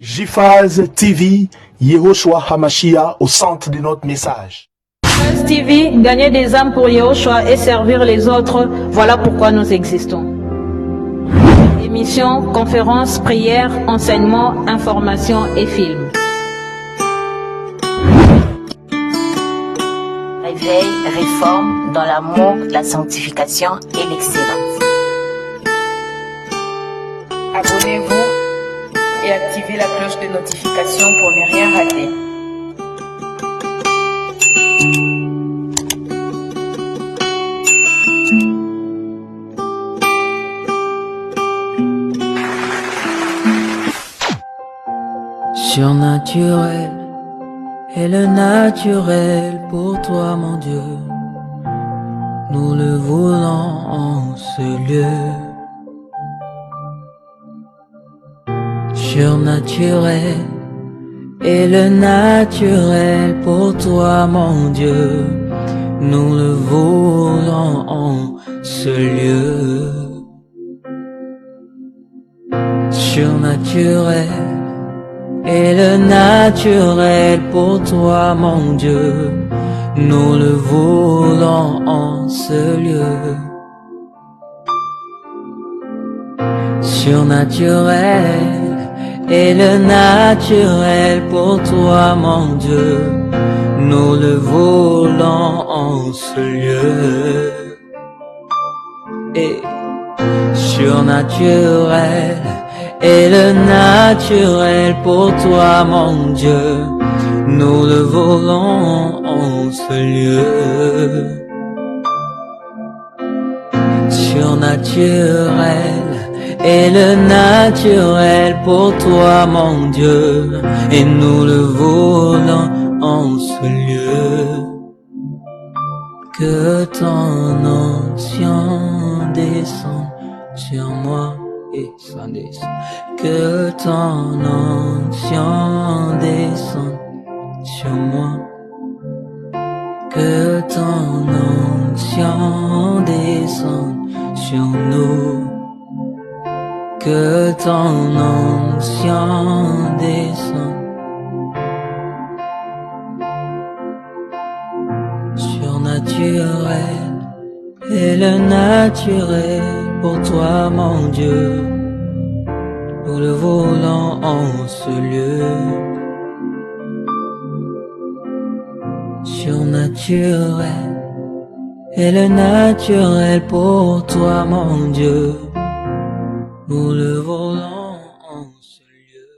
JFAZ TV, Yehoshua Hamashia au centre de notre message. JFAZ TV, gagner des âmes pour Yehoshua et servir les autres, voilà pourquoi nous existons. Émissions, conférences, prières, enseignements, informations et films. Réveil, réforme dans l'amour, la sanctification et l'excellence. Abonnez-vous et activez la cloche de notification pour ne rien rater. Surnaturel est le naturel pour toi, mon Dieu. Nous le voulons en ce lieu. Surnaturel est le naturel pour toi, mon Dieu. Nous le voulons en ce lieu. Surnaturel est le naturel pour toi, mon Dieu. Nous le voulons en ce lieu. Surnaturel est le naturel pour toi, mon Dieu. Nous le voulons en ce lieu. Et surnaturel est le naturel pour toi, mon Dieu. Nous le voulons en ce lieu. Surnaturel est le naturel pour toi, mon Dieu. Et nous le voulons en ce lieu. Que ton onction descende sur moi. Et ça descend. Que ton onction descende sur moi. Que ton onction descende sur nous. Que ton onction descende. Surnaturel est le naturel pour toi, mon Dieu. Nous le voulons en ce lieu. Surnaturel est le naturel pour toi, mon Dieu. Nous le voulons en ce lieu.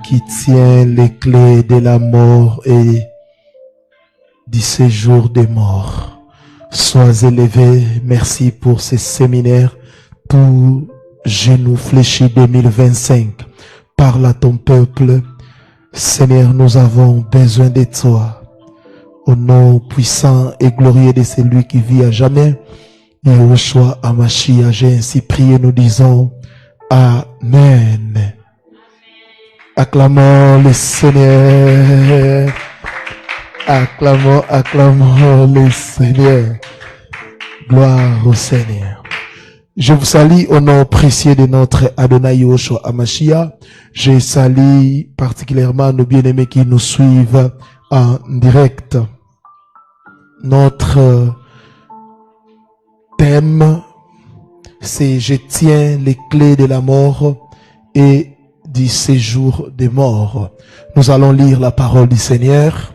Qui tient les clés de la mort et du séjour des morts. Sois élevé. Merci pour ce séminaire. Tout genou fléchi 2025. Parle à ton peuple. Seigneur, nous avons besoin de toi. Au nom puissant et glorieux de celui qui vit à jamais, Yehoshua Hamashia, j'ai ainsi prié, nous disons Amen. Acclamons le Seigneur. Acclamons, acclamons le Seigneur. Gloire au Seigneur. Je vous salue au nom précieux de notre Adonai Yahushua HaMashiach. Je salue particulièrement nos bien-aimés qui nous suivent en direct. Notre thème, c'est « Je tiens les clés de la mort et du séjour des morts ». Nous allons lire la parole du Seigneur.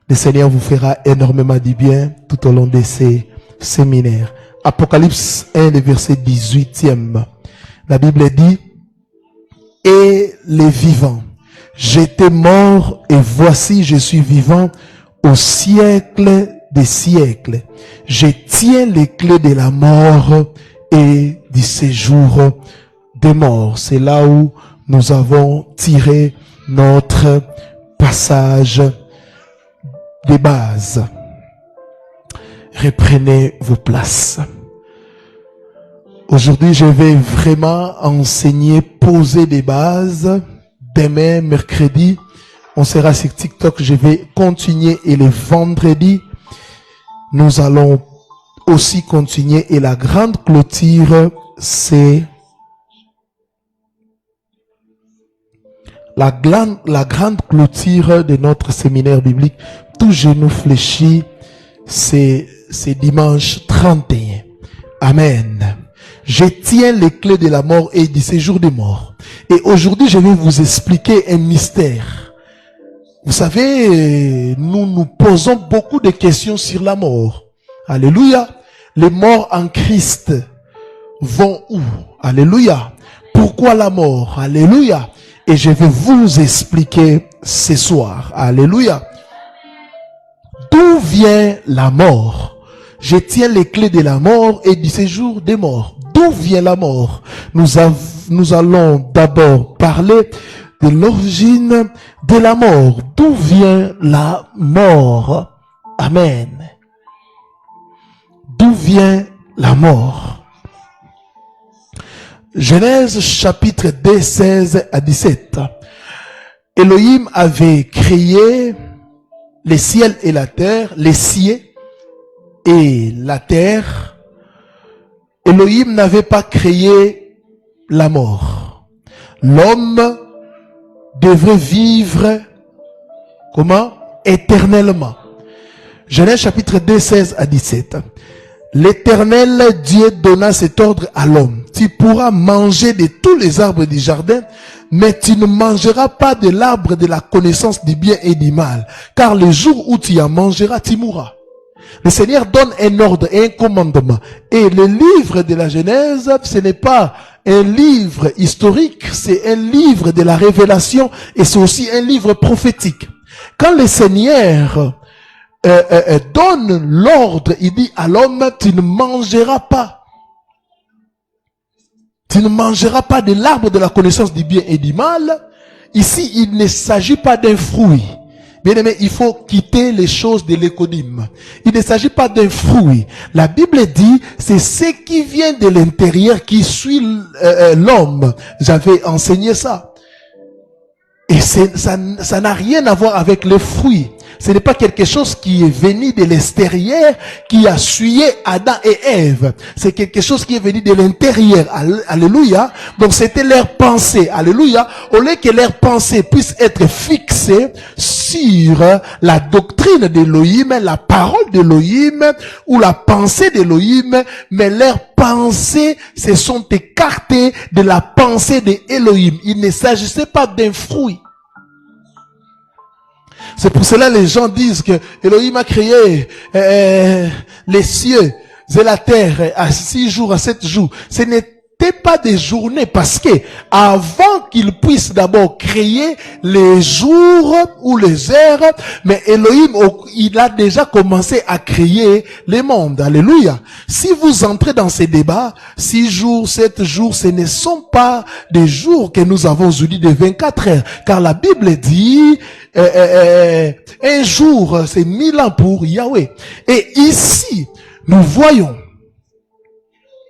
Le Seigneur vous fera énormément du bien tout au long de ces séminaires. Apocalypse 1, le verset 18e. La Bible dit, « Et les vivants, j'étais mort et voici je suis vivant au siècle des siècles. Je tiens les clés de la mort et du séjour des morts. » C'est là où nous avons tiré notre passage de base. Reprenez vos places. Aujourd'hui, je vais vraiment enseigner, poser des bases. Demain, mercredi, on sera sur TikTok. Je vais continuer et le vendredi, nous allons aussi continuer. Et la grande clôture, c'est la grande clôture de notre séminaire biblique. Tout genou fléchi, c'est dimanche 31. Amen. Je tiens les clés de la mort et du séjour des morts. Et aujourd'hui, je vais vous expliquer un mystère. Vous savez, nous nous posons beaucoup de questions sur la mort. Alléluia. Les morts en Christ vont où? Alléluia. Pourquoi la mort? Alléluia. Et je vais vous expliquer ce soir. Alléluia. D'où vient la mort? Je tiens les clés de la mort et du séjour des morts. D'où vient la mort? Nous allons d'abord parler de l'origine de la mort. D'où vient la mort? Amen. D'où vient la mort? Genèse chapitre 2, 16 à 17. Elohim avait créé les ciels et la terre, les cieux et la terre. Elohim n'avait pas créé la mort. L'homme devrait vivre, comment? Éternellement. Genèse chapitre 2, 16 à 17. L'Éternel Dieu donna cet ordre à l'homme. Tu pourras manger de tous les arbres du jardin, mais tu ne mangeras pas de l'arbre de la connaissance du bien et du mal, car le jour où tu en mangeras, tu mourras. Le Seigneur donne un ordre et un commandement. Et le livre de la Genèse, ce n'est pas un livre historique, c'est un livre de la révélation et c'est aussi un livre prophétique. Quand le Seigneur donne l'ordre, il dit à l'homme, tu ne mangeras pas. Tu ne mangeras pas de l'arbre de la connaissance du bien et du mal. Ici, il ne s'agit pas d'un fruit. Bien aimé, il faut quitter les choses de l'écodyme. Il ne s'agit pas d'un fruit. La Bible dit, c'est ce qui vient de l'intérieur qui suit l'homme. J'avais enseigné ça. Et ça n'a rien à voir avec les fruits. Ce n'est pas quelque chose qui est venu de l'extérieur, qui a souillé Adam et Ève. C'est quelque chose qui est venu de l'intérieur. Alléluia. Donc c'était leur pensée. Alléluia. Au lieu que leur pensée puisse être fixée sur la doctrine d'Élohim, la parole d'Élohim, ou la pensée d'Élohim, mais leurs pensées se sont écartées de la pensée d'Élohim. Il ne s'agissait pas d'un fruit. C'est pour cela que les gens disent que Elohim a créé les cieux et la terre à 6 jours, à 7 jours. Ce n'était pas des journées parce que avant qu'il puisse d'abord créer les jours ou les heures, mais Elohim, il a déjà commencé à créer les mondes. Alléluia. Si vous entrez dans ces débats, 6 jours, 7 jours, ce ne sont pas des jours que nous avons aujourd'hui de 24 heures. Car la Bible dit, un jour, c'est 1000 ans pour Yahweh. Et ici, nous voyons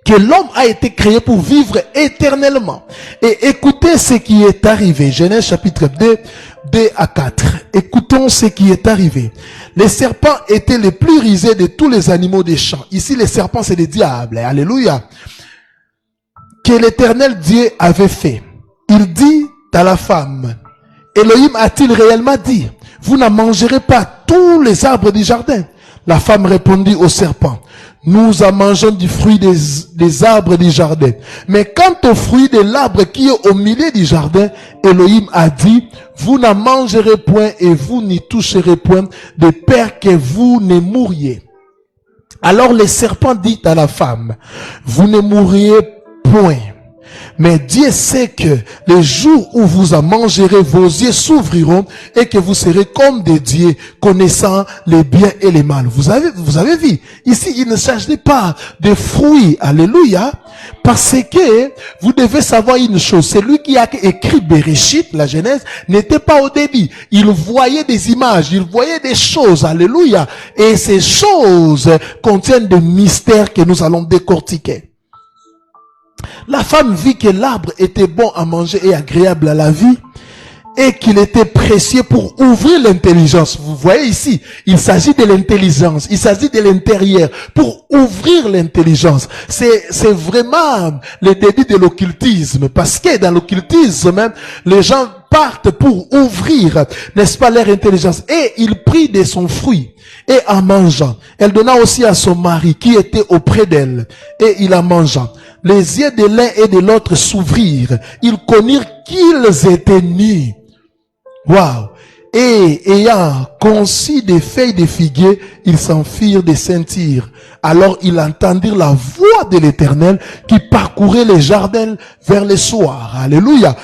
que l'homme a été créé pour vivre éternellement. Et écoutez ce qui est arrivé. Genèse chapitre 2, 2 à 4. Écoutons ce qui est arrivé. Les serpents étaient les plus rusés de tous les animaux des champs. Ici, les serpents, c'est des diables. Alléluia. que l'Éternel Dieu avait fait. Il dit à la femme, Elohim a-t-il réellement dit, vous n'en mangerez pas tous les arbres du jardin? La femme répondit au serpent, nous en mangeons du fruit des arbres du jardin. Mais quant au fruit de l'arbre qui est au milieu du jardin, Elohim a dit, vous n'en mangerez point et vous n'y toucherez point, de peur que vous ne mouriez. Alors le serpent dit à la femme, vous ne mourriez point. Mais Dieu sait que le jour où vous en mangerez, vos yeux s'ouvriront et que vous serez comme des dieux, connaissant les biens et les mal. Vous avez vu, ici il ne s'agit pas de fruits, alléluia, parce que vous devez savoir une chose, celui qui a écrit Bereshit, la Genèse, n'était pas au début. Il voyait des images, il voyait des choses, alléluia, et ces choses contiennent des mystères que nous allons décortiquer. La femme vit que l'arbre était bon à manger et agréable à la vie et qu'il était précieux pour ouvrir l'intelligence. Vous voyez ici, il s'agit de l'intelligence, il s'agit de l'intérieur pour ouvrir l'intelligence. C'est vraiment le début de l'occultisme, parce que dans l'occultisme, les gens partent pour ouvrir, n'est-ce pas, leur intelligence. Et il prit de son fruit. Et en mangeant, elle donna aussi à son mari qui était auprès d'elle. Et il en mangea. Les yeux de l'un et de l'autre s'ouvrirent. Ils connurent qu'ils étaient nus. Waouh! Et ayant conçu des feuilles de figuier, ils s'en firent des ceintures. Alors ils entendirent la voix de l'Éternel qui parcourait les jardins vers le soir. Alléluia!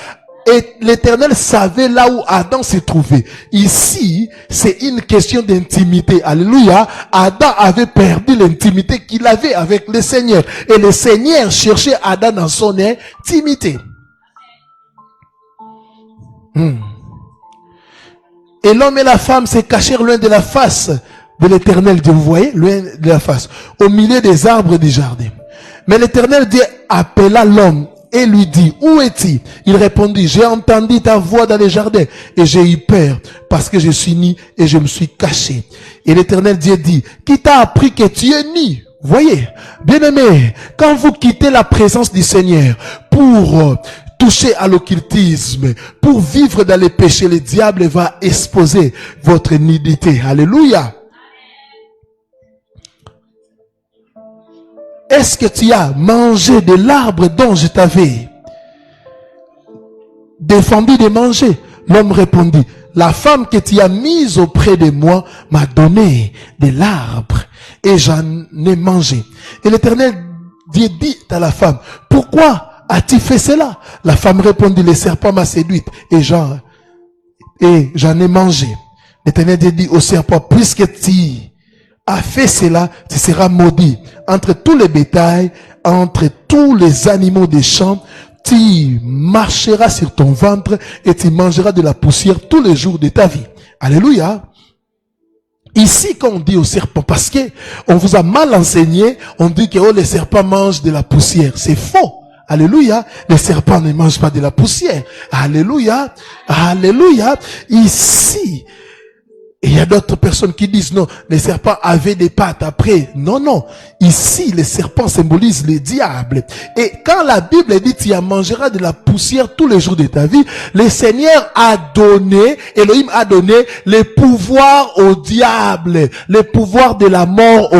Et l'Éternel savait là où Adam se trouvait. Ici, c'est une question d'intimité. Alléluia. Adam avait perdu l'intimité qu'il avait avec le Seigneur. Et le Seigneur cherchait Adam dans son intimité. Et l'homme et la femme se cachèrent loin de la face de l'Éternel Dieu. Vous voyez, loin de la face, au milieu des arbres du jardin. Mais l'Éternel Dieu appela l'homme et lui dit, où es-tu? Il répondit, j'ai entendu ta voix dans les jardins et j'ai eu peur parce que je suis nu et je me suis caché. Et l'Éternel Dieu dit, qui t'a appris que tu es nu? Voyez, bien-aimés, quand vous quittez la présence du Seigneur pour toucher à l'occultisme, pour vivre dans les péchés, le diable va exposer votre nudité. Alléluia. Est-ce que tu as mangé de l'arbre dont je t'avais défendu de manger? L'homme répondit, la femme que tu as mise auprès de moi m'a donné de l'arbre et j'en ai mangé. Et l'Éternel Dieu dit à la femme, pourquoi as-tu fait cela? La femme répondit, le serpent m'a séduite et j'en ai mangé. L'Éternel Dieu dit au serpent, puisque tu as fait cela, tu seras maudit entre tous les bétails, entre tous les animaux des champs. Tu marcheras sur ton ventre et tu mangeras de la poussière tous les jours de ta vie. Alléluia. Ici, quand on dit au serpent, parce que on vous a mal enseigné, on dit que les serpents mangent de la poussière. C'est faux. Alléluia. Les serpents ne mangent pas de la poussière. Alléluia. Alléluia. Ici, il y a d'autres personnes qui disent non, les serpents avaient des pattes après. Non, non. Ici, les serpents symbolisent le diable. Et quand la Bible dit tu en mangeras de la poussière tous les jours de ta vie, le Seigneur a donné, Elohim a donné le pouvoir au diable, le pouvoir de la mort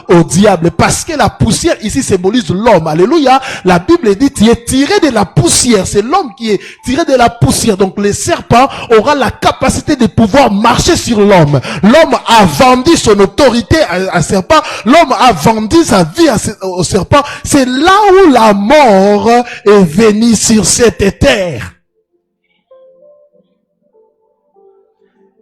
au diable. Parce que la poussière ici symbolise l'homme. Alléluia. La Bible dit tu es tiré de la poussière. C'est l'homme qui est tiré de la poussière. Donc le serpent aura la capacité de pouvoir marcher sur l'homme. L'homme a vendu son autorité à serpent. L'homme a vendu sa vie au serpent. C'est là où la mort est venue sur cette terre.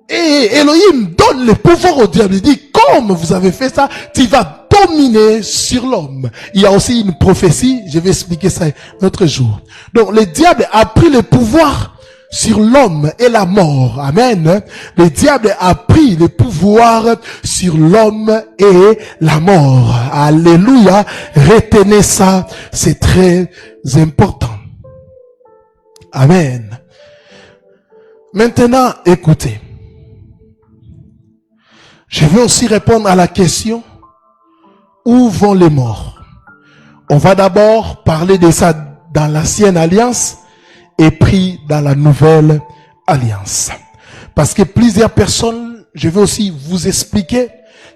Et Elohim donne le pouvoir au diable. Il dit, comme vous avez fait ça, tu vas dominer sur l'homme. Il y a aussi une prophétie. Je vais expliquer ça un autre jour. Donc le diable a pris le pouvoir sur l'homme et la mort. Amen. Le diable a pris le pouvoir sur l'homme et la mort. Alléluia. Retenez ça. C'est très important. Amen. Maintenant, écoutez. Je vais aussi répondre à la question, où vont les morts? On va d'abord parler de ça dans l'ancienne alliance et pris dans la nouvelle alliance. Parce que plusieurs personnes, je vais aussi vous expliquer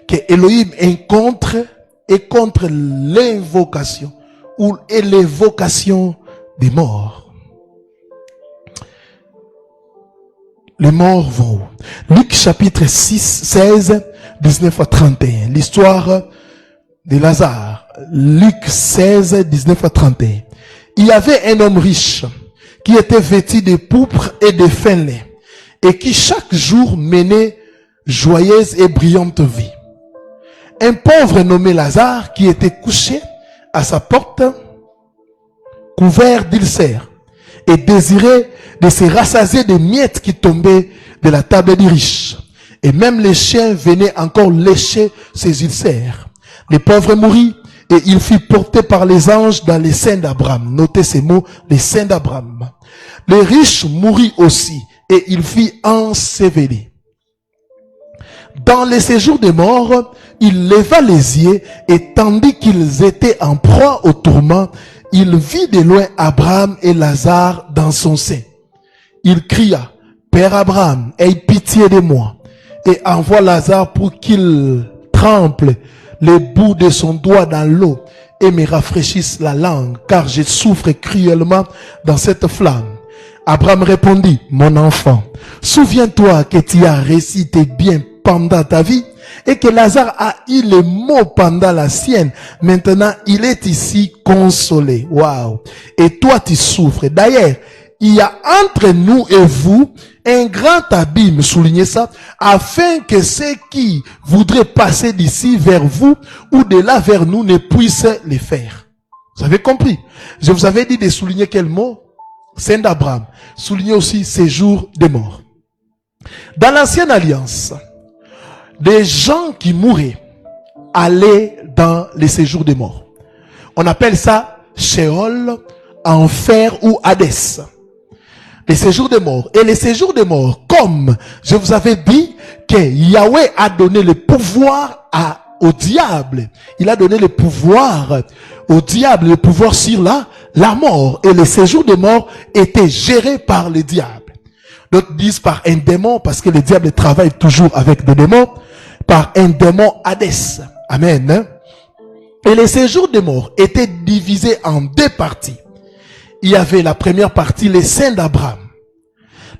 que Elohim est contre l'invocation ou l'évocation des morts. Les morts vont. Luc chapitre 16, 19 à 31. L'histoire de Lazare. Luc 16, 19 à 31. Il y avait un homme riche qui était vêtu de pourpre et de fin lin et qui chaque jour menait joyeuse et brillante vie. Un pauvre nommé Lazare qui était couché à sa porte, couvert d'ulcères et désirait de se rassasier des miettes qui tombaient de la table du riche. Et même les chiens venaient encore lécher ses ulcères. Le pauvre mourut et il fut porté par les anges dans les seins d'Abraham. Notez ces mots, les seins d'Abraham. Le riche mourut aussi et il fut enseveli. Dans les séjours des morts, il leva les yeux et tandis qu'ils étaient en proie au tourment, il vit de loin Abraham et Lazare dans son sein. Il cria, Père Abraham, aie pitié de moi et envoie Lazare pour qu'il trempe les bouts de son doigt dans l'eau et me rafraîchisse la langue, car je souffre cruellement dans cette flamme. Abraham répondit, mon enfant, souviens-toi que tu as récité bien pendant ta vie et que Lazare a eu les mots pendant la sienne. Maintenant, il est ici consolé. Waouh! Et toi, tu souffres. D'ailleurs, il y a entre nous et vous un grand abîme, soulignez ça, afin que ceux qui voudraient passer d'ici vers vous ou de là vers nous ne puissent les faire. Vous avez compris? Je vous avais dit de souligner quel mot? Saint d'Abraham. Soulignez aussi séjour des morts. Dans l'ancienne alliance, des gens qui mouraient allaient dans les séjours des morts. On appelle ça Sheol, enfer ou Hadès. Les séjours des morts. Et les séjours des morts, comme je vous avais dit que Yahweh a donné le pouvoir au diable. Il a donné le pouvoir au diable, le pouvoir sur la mort. Et les séjours des morts étaient gérés par le diable. D'autres disent par un démon, parce que le diable travaille toujours avec des démons, par un démon Hadès. Amen. Et les séjours des morts étaient divisés en deux parties. Il y avait la première partie, les saints d'Abraham.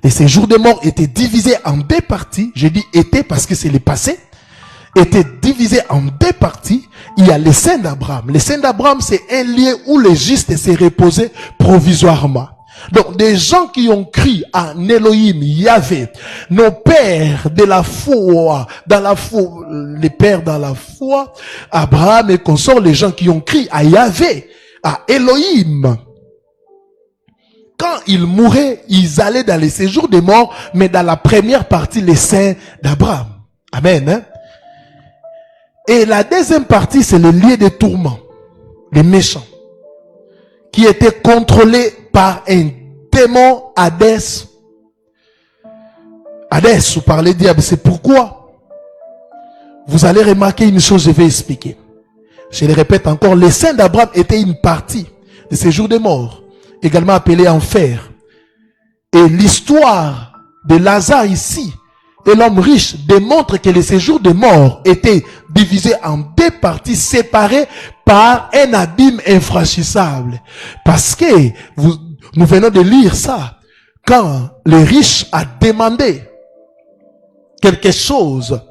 Les séjours des morts étaient divisés en deux parties. Je dis étaient parce que c'est le passé. Étaient divisés en deux parties. Il y a les saints d'Abraham. Les saints d'Abraham, c'est un lieu où les justes se reposaient provisoirement. Donc, des gens qui ont cru en Elohim, Yahvé, nos pères de la foi, les pères dans la foi, Abraham et consorts, les gens qui ont cru à Yahvé, à Elohim. Quand ils mouraient, ils allaient dans les séjours des morts, mais dans la première partie, les saints d'Abraham. Amen. Hein? Et la deuxième partie, c'est le lieu de tourment, les méchants, qui étaient contrôlés par un démon Hadès. Hadès, ou par le diable. C'est pourquoi vous allez remarquer une chose, je vais expliquer. Je le répète encore, les saints d'Abraham étaient une partie de ces jours de mort, également appelé enfer. Et l'histoire de Lazare ici, et l'homme riche, démontre que les séjours de mort étaient divisés en deux parties séparées par un abîme infranchissable. Parce que nous venons de lire ça. Quand le riche a demandé quelque chose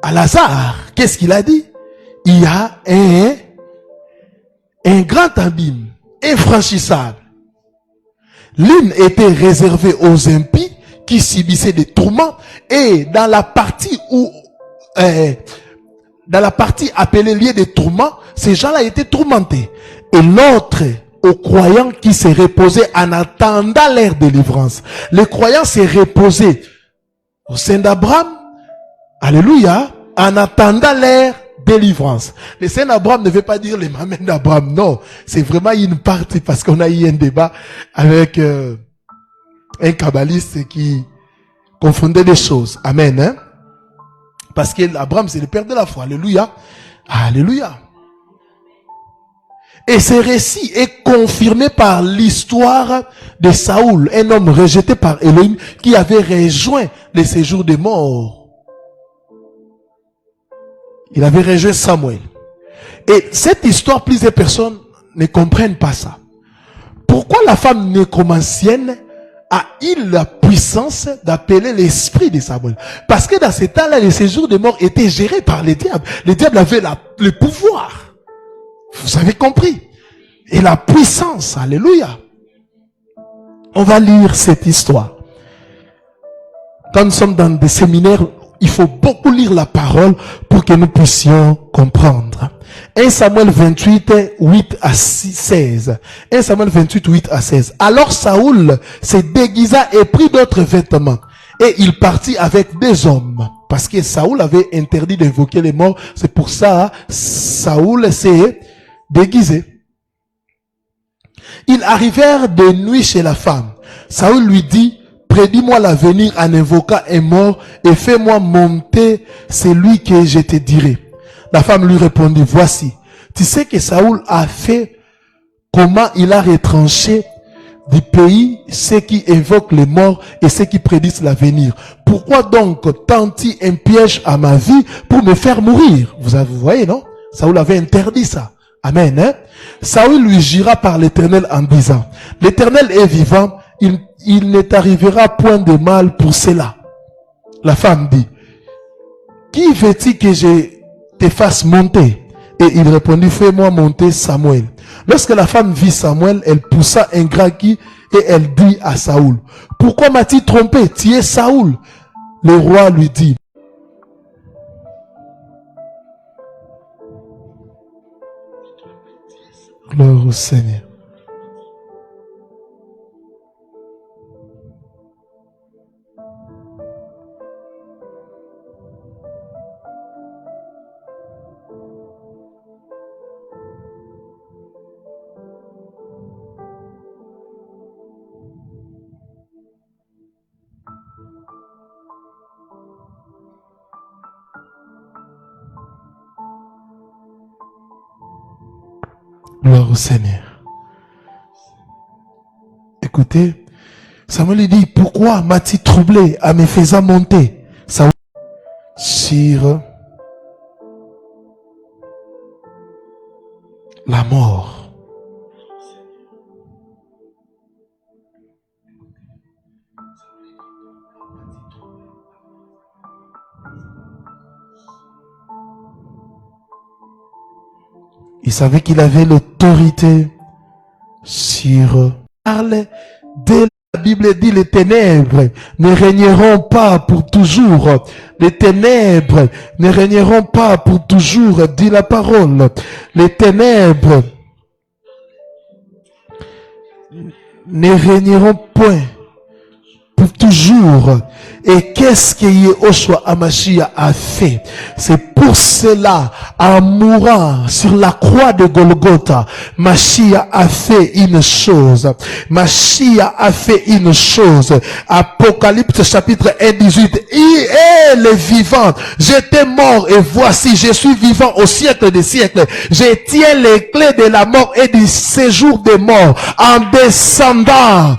à Lazare, qu'est-ce qu'il a dit? Il y a un grand abîme infranchissable. L'une était réservée aux impies qui subissaient des tourments, et dans la partie appelée lieu des tourments, ces gens-là étaient tourmentés. Et l'autre aux croyants qui se reposaient en attendant leur délivrance. Les croyants se reposaient au sein d'Abraham, alléluia, en attendant leur délivrance. Le Saint d'Abraham ne veut pas dire les mamans d'Abraham, non. C'est vraiment une partie, parce qu'on a eu un débat avec un kabbaliste qui confondait des choses. Amen. Hein? Parce que Abraham, c'est le père de la foi. Alléluia. Alléluia. Et ce récit est confirmé par l'histoire de Saoul, un homme rejeté par Elohim qui avait rejoint le séjour des morts. Il avait rejoint Samuel. Et cette histoire, plusieurs personnes ne comprennent pas ça. Pourquoi la femme nécromancienne a eu la puissance d'appeler l'esprit de Samuel? Parce que dans ce temps-là, le séjour des morts était géré par les diables. Les diables avaient le pouvoir. Vous avez compris? Et la puissance, alléluia. On va lire cette histoire. Quand nous sommes dans des séminaires, il faut beaucoup lire la parole pour que nous puissions comprendre. 1 Samuel 28, 8 à 16. 1 Samuel 28, 8 à 16. Alors Saoul se déguisa et prit d'autres vêtements. Et il partit avec des hommes. Parce que Saoul avait interdit d'invoquer les morts. C'est pour ça, Saoul s'est déguisé. Ils arrivèrent de nuit chez la femme. Saoul lui dit, prédis-moi l'avenir en invoquant un mort et fais-moi monter celui que je te dirai. La femme lui répondit, voici, tu sais que Saoul a fait comment il a retranché du pays ceux qui évoquent les morts et ceux qui prédisent l'avenir. Pourquoi donc tends-tu un piège à ma vie pour me faire mourir? Vous voyez, non? Saoul avait interdit ça. Amen. Hein? Saoul lui jura par l'Éternel en disant, l'Éternel est vivant, il ne t'arrivera point de mal pour cela. La femme dit, qui veux-tu que je te fasse monter? Et il répondit, fais-moi monter Samuel. Lorsque la femme vit Samuel, elle poussa un grand cri et elle dit à Saoul, pourquoi m'as-tu trompé? Tu es Saoul. Le roi lui dit, gloire au Seigneur. Gloire au Seigneur. Écoutez, Samuel lui dit, pourquoi m'as-tu troublé en me faisant monter Saoul sur la mort. Il savait qu'il avait l'autorité sur... Parle de la Bible dit, les ténèbres ne régneront pas pour toujours. Les ténèbres ne régneront pas pour toujours, dit la parole. Les ténèbres ne régneront point pour toujours. Et qu'est-ce que Yehoshua Hamashiach a fait? C'est pour cela, en mourant sur la croix de Golgotha, Mashiach a fait une chose. Mashiach a fait une chose. Apocalypse chapitre 1, 18. Il est le vivant. J'étais mort et voici, je suis vivant au siècle des siècles. Je tiens les clés de la mort et du séjour des morts. En descendant,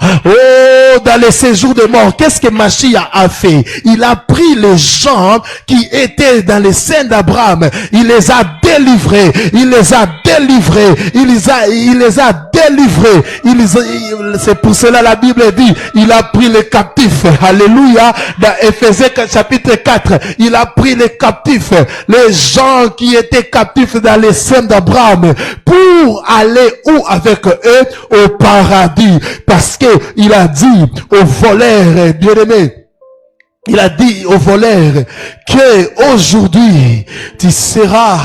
dans le séjour des morts, qu'est-ce que Mashiach a fait? Il a pris les gens qui étaient dans les seins d'Abraham, il les a délivrés, il les a délivrés, il les a délivrés. C'est pour cela la Bible dit, il a pris les captifs. Alléluia. Dans Éphésiens chapitre 4, il a pris les captifs, les gens qui étaient captifs dans les seins d'Abraham, pour aller où avec eux? Au paradis. Parce que il a dit aux voleurs, bien-aimés, il a dit aux voleurs que aujourd'hui tu seras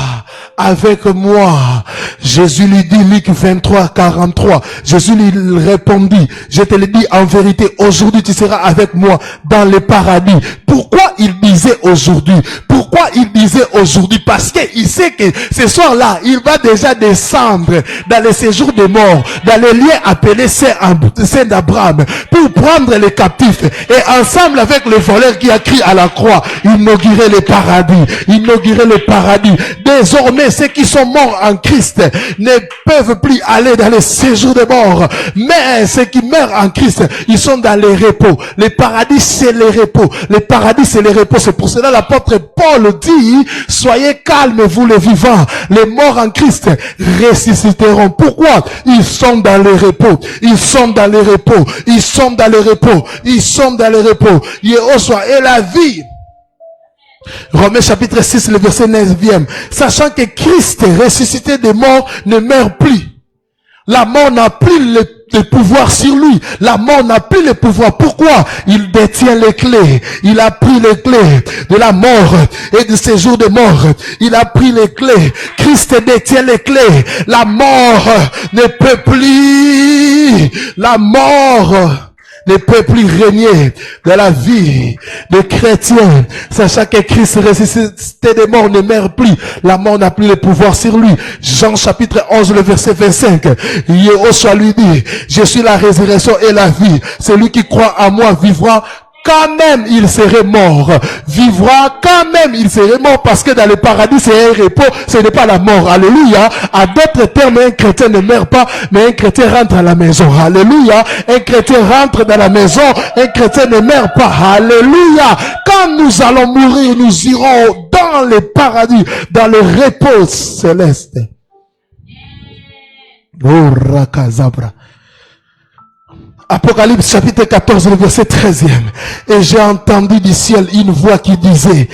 avec moi. Jésus lui dit, Luc 23, 43. Jésus lui répondit, je te le dis en vérité, aujourd'hui tu seras avec moi dans le paradis. Pourquoi il dit disait aujourd'hui. Pourquoi il disait aujourd'hui? Parce qu'il sait que ce soir-là, il va déjà descendre dans les séjours des morts, dans les liens appelés Saint d'Abraham, pour prendre les captifs et ensemble avec le voleur qui a crié à la croix, inaugurer le paradis, inaugurer le paradis. Désormais, ceux qui sont morts en Christ ne peuvent plus aller dans les séjours des morts, mais ceux qui meurent en Christ, ils sont dans les repos. Le paradis, c'est le repos. Le paradis, c'est le repos. C'est pour cela l'apôtre Paul dit, soyez calmes, vous les vivants. Les morts en Christ ressusciteront. Pourquoi? Ils sont dans le repos. Ils sont dans le repos. Ils sont dans le repos. Ils sont dans le repos. Et la vie. Romains chapitre 6, le verset 9e. Sachant que Christ ressuscité des morts ne meurt plus. La mort n'a plus le pouvoir sur lui. La mort n'a plus le pouvoir. Pourquoi? Il détient les clés. Il a pris les clés de la mort et de ces jours de mort. Il a pris les clés. Christ détient les clés. La mort ne peut plus. La mort ne peut plus régner dans la vie des chrétiens. Sachant que Christ ressuscité des morts ne meurt plus. La mort n'a plus le pouvoir sur lui. Jean chapitre 11, le verset 25. Yehoshua lui dit, je suis la résurrection et la vie. Celui qui croit en moi vivra quand même il serait mort. Vivra quand même il serait mort, parce que dans le paradis c'est un repos, ce n'est pas la mort. Alléluia. À d'autres termes, un chrétien ne meurt pas, mais un chrétien rentre à la maison. Alléluia. Un chrétien rentre dans la maison, un chrétien ne meurt pas. Alléluia. Quand nous allons mourir, nous irons dans le paradis, dans le repos céleste. Oh, Rakazabra. Apocalypse chapitre 14, le verset 13e. Et j'ai entendu du ciel une voix qui disait,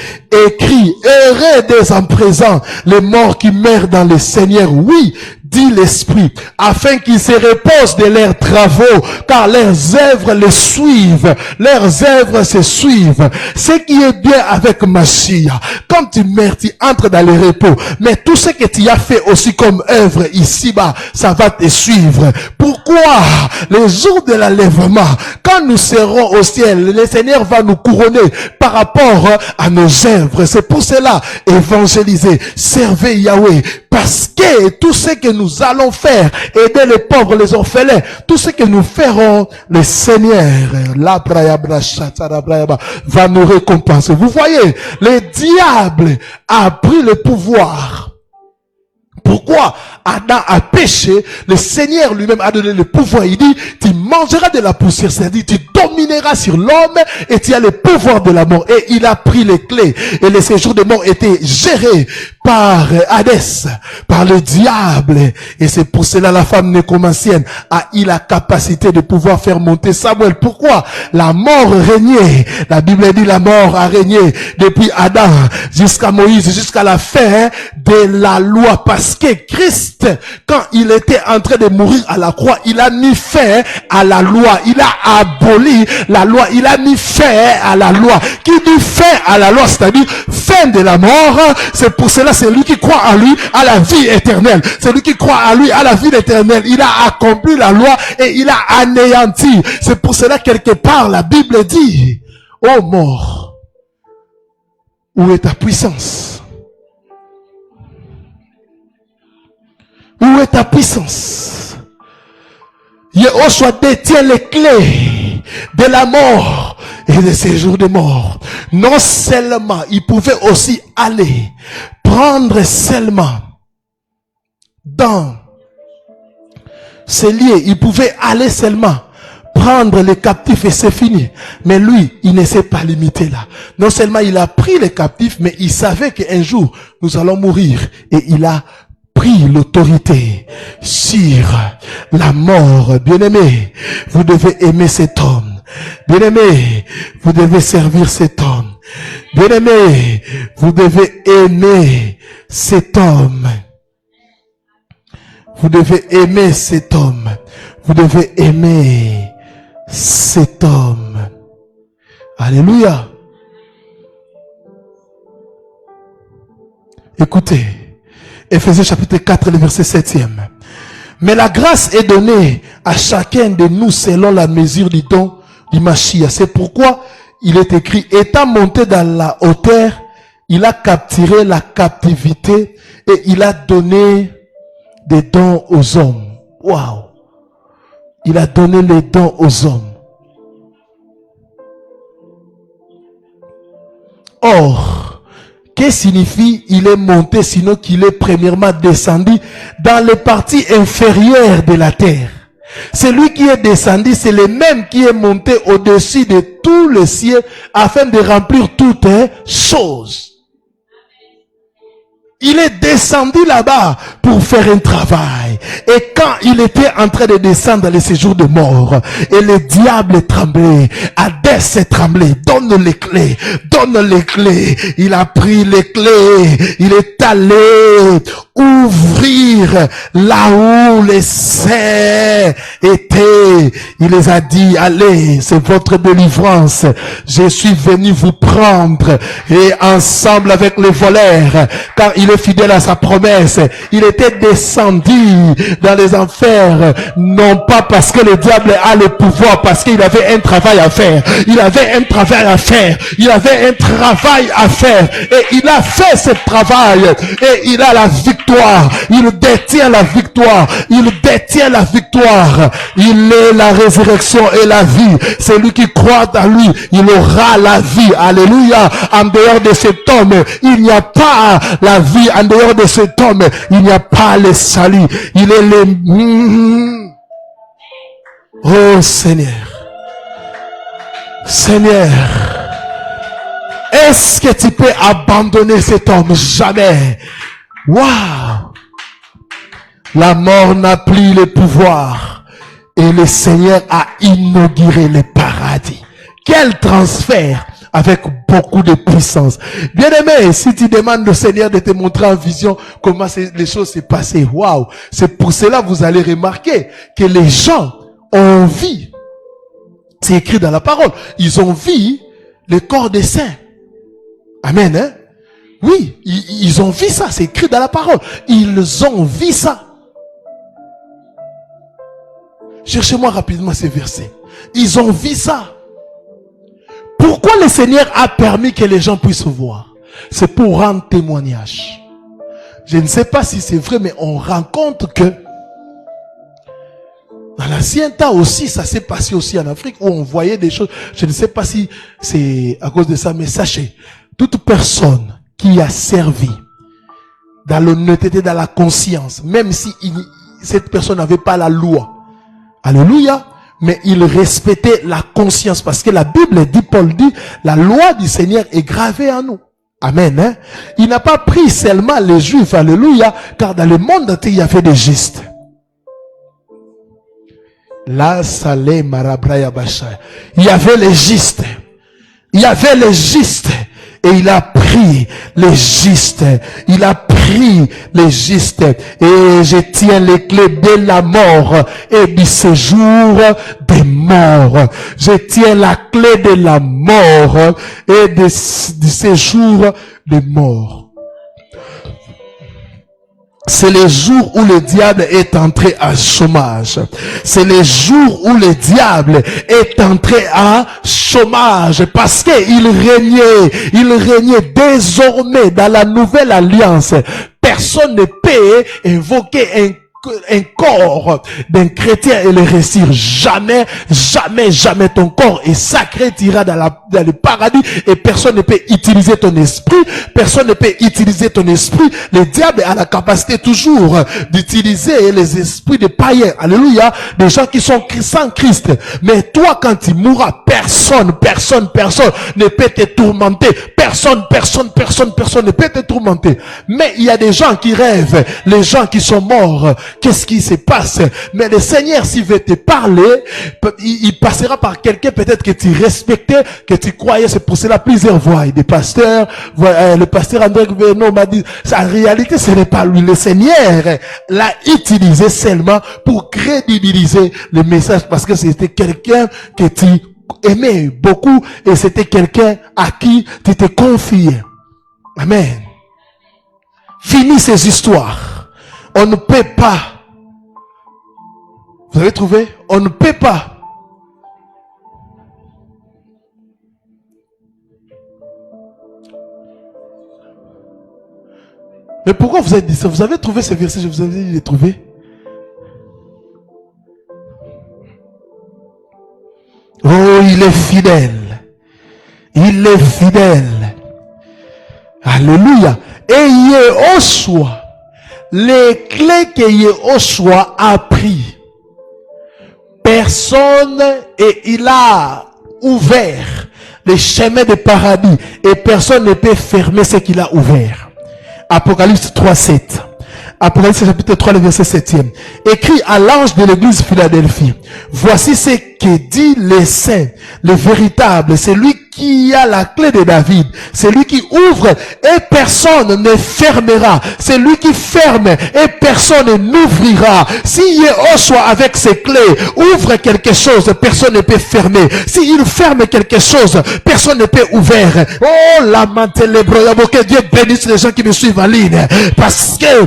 écrit, heureux dès en présent les morts qui meurent dans le Seigneur. Oui, dit l'Esprit, afin qu'ils se reposent de leurs travaux, car leurs œuvres les suivent. Leurs œuvres se suivent. Ce qui est bien avec Mashiach, quand tu meurs, tu entres dans le repos. Mais tout ce que tu as fait aussi comme œuvre ici-bas, ça va te suivre. Pourquoi? Les jours de l'enlèvement, quand nous serons au ciel, le Seigneur va nous couronner par rapport à nos œuvres. C'est pour cela, évangéliser, servir Yahweh, parce que tout ce que nous allons faire, aider les pauvres, les orphelins, tout ce que nous ferons, le Seigneur va nous récompenser. Vous voyez, le diable a pris le pouvoir. Pourquoi? Adam a péché, le Seigneur lui-même a donné le pouvoir. Il dit, tu mangeras de la poussière, c'est-à-dire tu domineras sur l'homme et tu as le pouvoir de la mort. Et il a pris les clés. Et les séjours de mort étaient gérés par Hadès, par le diable. Et c'est pour cela la femme nécromancienne a eu la capacité de pouvoir faire monter Samuel. Pourquoi? La mort régnait. La Bible dit la mort a régné depuis Adam jusqu'à Moïse, jusqu'à la fin de la loi. Parce que Christ, quand il était en train de mourir à la croix, il a mis fin à la loi. Il a aboli la loi. Il a mis fin à la loi. Qui dit fin à la loi, c'est-à-dire fin de la mort. C'est pour cela, c'est lui qui croit en lui à la vie éternelle. C'est lui qui croit en lui à la vie éternelle. Il a accompli la loi et il a anéanti. C'est pour cela, quelque part, la Bible dit, ô mort, où est ta puissance? Où est ta puissance? Yehoshua détient les clés de la mort et de ces jours de mort. Non seulement, il pouvait aussi aller prendre seulement dans ces lieux, il pouvait aller seulement prendre les captifs et c'est fini. Mais lui, il ne s'est pas limité là. Non seulement il a pris les captifs, mais il savait qu'un jour, nous allons mourir. Et il a pris l'autorité sur la mort. Bien-aimé, vous devez aimer cet homme. Bien-aimé, vous devez servir cet homme. Bien-aimé, vous devez aimer cet homme. Vous devez aimer cet homme. Vous devez aimer cet homme. Alléluia. Écoutez, Éphésiens chapitre 4, le verset 7e. Mais la grâce est donnée à chacun de nous selon la mesure du don du Mashiach. C'est pourquoi il est écrit, étant monté dans la hauteur, il a capturé la captivité et il a donné des dons aux hommes. Waouh! Il a donné les dons aux hommes. Or, que signifie il est monté, sinon qu'il est premièrement descendu dans les parties inférieures de la terre? Celui qui est descendu, c'est le même qui est monté au-dessus de tout le ciel afin de remplir toutes choses. Il est descendu là-bas pour faire un travail. Et quand il était en train de descendre dans les séjours de mort, et le diable tremblait, Hadès tremblait, donne les clés, donne les clés. Il a pris les clés, il est allé ouvrir là où les saints étaient. Il les a dit, allez, c'est votre délivrance. Je suis venu vous prendre. Et ensemble avec les voleurs, car il est fidèle à sa promesse, il était descendu dans les enfers, non pas parce que le diable a le pouvoir, parce qu'il avait un travail à faire. Il avait un travail à faire. Il avait un travail à faire. Et il a fait ce travail. Et il a la victoire. Il détient la victoire. Il détient la victoire. Il est la résurrection et la vie. Celui qui croit en lui, il aura la vie. Alléluia. En dehors de cet homme, il n'y a pas la vie. En dehors de cet homme, il n'y a pas le salut. Il est le... Oh Seigneur. Seigneur. Est-ce que tu peux abandonner cet homme? Jamais. Waouh. La mort n'a plus le pouvoir. Et le Seigneur a inauguré le paradis. Quel transfert avec beaucoup de puissance. Bien-aimé, si tu demandes au Seigneur de te montrer en vision comment les choses s'est passées, waouh, c'est pour cela que vous allez remarquer que les gens ont vu, c'est écrit dans la parole, ils ont vu le corps des saints. Amen, hein? Oui, ils ont vu ça, c'est écrit dans la parole. Ils ont vu ça. Cherchez-moi rapidement ces versets. Ils ont vu ça. Pourquoi le Seigneur a permis que les gens puissent voir? C'est pour rendre témoignage. Je ne sais pas si c'est vrai, mais on rencontre que dans l'ancien temps aussi, ça s'est passé aussi en Afrique où on voyait des choses. Je ne sais pas si c'est à cause de ça, mais sachez, toute personne qui a servi dans l'honnêteté, dans la conscience, même si cette personne n'avait pas la loi, alléluia, mais il respectait la conscience, parce que la Bible dit, Paul dit, la loi du Seigneur est gravée en nous. Amen, hein? Il n'a pas pris seulement les Juifs, alléluia, car dans le monde entier, il y avait des justes. La salé marabraya bachaya. Il y avait les justes. Il y avait les justes. Et il a pris les justes. Il a pris les justes. Et je tiens les clés de la mort et du séjour des morts. Je tiens la clé de la mort et du séjour des morts. C'est le jour où le diable est entré à chômage. C'est le jour où le diable est entré à chômage, parce qu'il régnait désormais dans la nouvelle alliance. Personne ne peut invoquer un corps d'un chrétien et le réussir. Jamais, jamais, jamais ton corps est sacré, tu iras dans le paradis et personne ne peut utiliser ton esprit. Personne ne peut utiliser ton esprit. Le diable a la capacité toujours d'utiliser les esprits des païens. Alléluia. Des gens qui sont sans Christ. Mais toi, quand tu mourras, personne ne peut te tourmenter. Personne ne peut te tourmenter. Mais il y a des gens qui rêvent. Les gens qui sont morts. Qu'est-ce qui se passe? Mais le Seigneur, s'il veut te parler, il passera par quelqu'un peut-être que tu respectais, que tu croyais. C'est pour cela plusieurs voix. Des pasteurs, le pasteur André Gouvernement m'a dit, en réalité, ce n'est pas lui. Le Seigneur l'a utilisé seulement pour crédibiliser le message, parce que c'était quelqu'un que tu aimais beaucoup et c'était quelqu'un à qui tu te confiais. Amen. Fini ces histoires. On ne peut pas. Vous avez trouvé? On ne peut pas Mais pourquoi vous avez dit ça? Vous avez trouvé ce verset, je vous avais dit de les trouver. Oh, il est fidèle. Il est fidèle. Alléluia. Et Yehoshua, les clés que Yehoshua a pris, personne, et il a ouvert les chemins du paradis, et personne ne peut fermer ce qu'il a ouvert. Apocalypse 3:7. Apocalypse chapitre 3, le verset 7e. Écrit à l'ange de l'église Philadelphie. Voici ce que dit le saint, le véritable, c'est lui qui a la clé de David. C'est lui qui ouvre et personne ne fermera. C'est lui qui ferme et personne n'ouvrira. Si Yehoshua avec ses clés ouvre quelque chose, personne ne peut fermer. S'il ferme quelque chose, personne ne peut ouvrir. Oh, la mantelebroyabo, que Dieu bénisse les gens qui me suivent en ligne. Parce que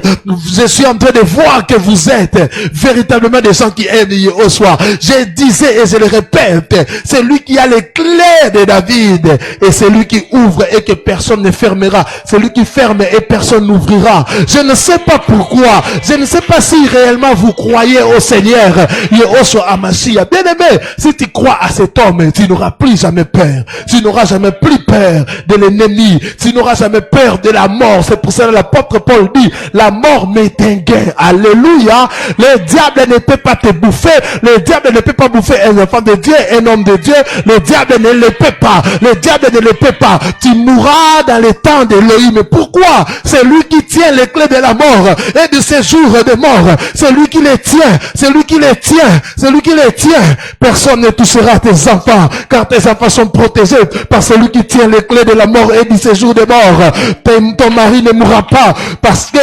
je suis en train de voir que vous êtes véritablement des gens qui aiment Yehoshua. Je disais et je le répète, c'est lui qui a les clés de David. Et c'est lui qui ouvre et que personne ne fermera. C'est lui qui ferme et personne n'ouvrira. Je ne sais pas pourquoi. Je ne sais pas si réellement vous croyez au Seigneur Yehoshua Hamashiach. Bien aimé, si tu crois à cet homme, tu n'auras plus jamais peur. Tu n'auras jamais plus peur de l'ennemi. Tu n'auras jamais peur de la mort. C'est pour ça que l'apôtre Paul dit, la mort m'est un gain. Alléluia. Le diable ne peut pas te bouffer. Le diable ne peut pas bouffer un enfant de Dieu, un homme de Dieu. Le diable ne le peut pas. Le diable ne le peut pas. Tu mourras dans les temps d'Élohim. Pourquoi? C'est lui qui tient les clés de la mort et de ces jours de mort. C'est lui qui les tient. C'est lui qui les tient. C'est lui qui les tient. Personne ne touchera tes enfants, car tes enfants sont protégés par celui qui tient les clés de la mort et de ces jours de mort. Ton mari ne mourra pas parce que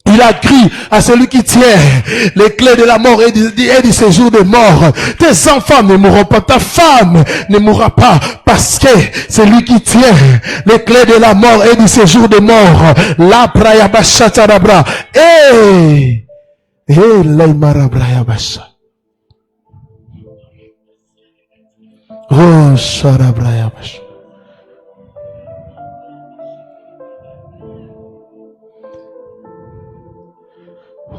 il a crié à celui qui tient les clés de la mort et du séjour de mort. Tes enfants ne mourront pas, ta femme ne mourra pas, parce que c'est lui qui tient les clés de la mort et du séjour de mort. La praya basha tarabra. Laimara braya basha. Oh, sharabraya basha.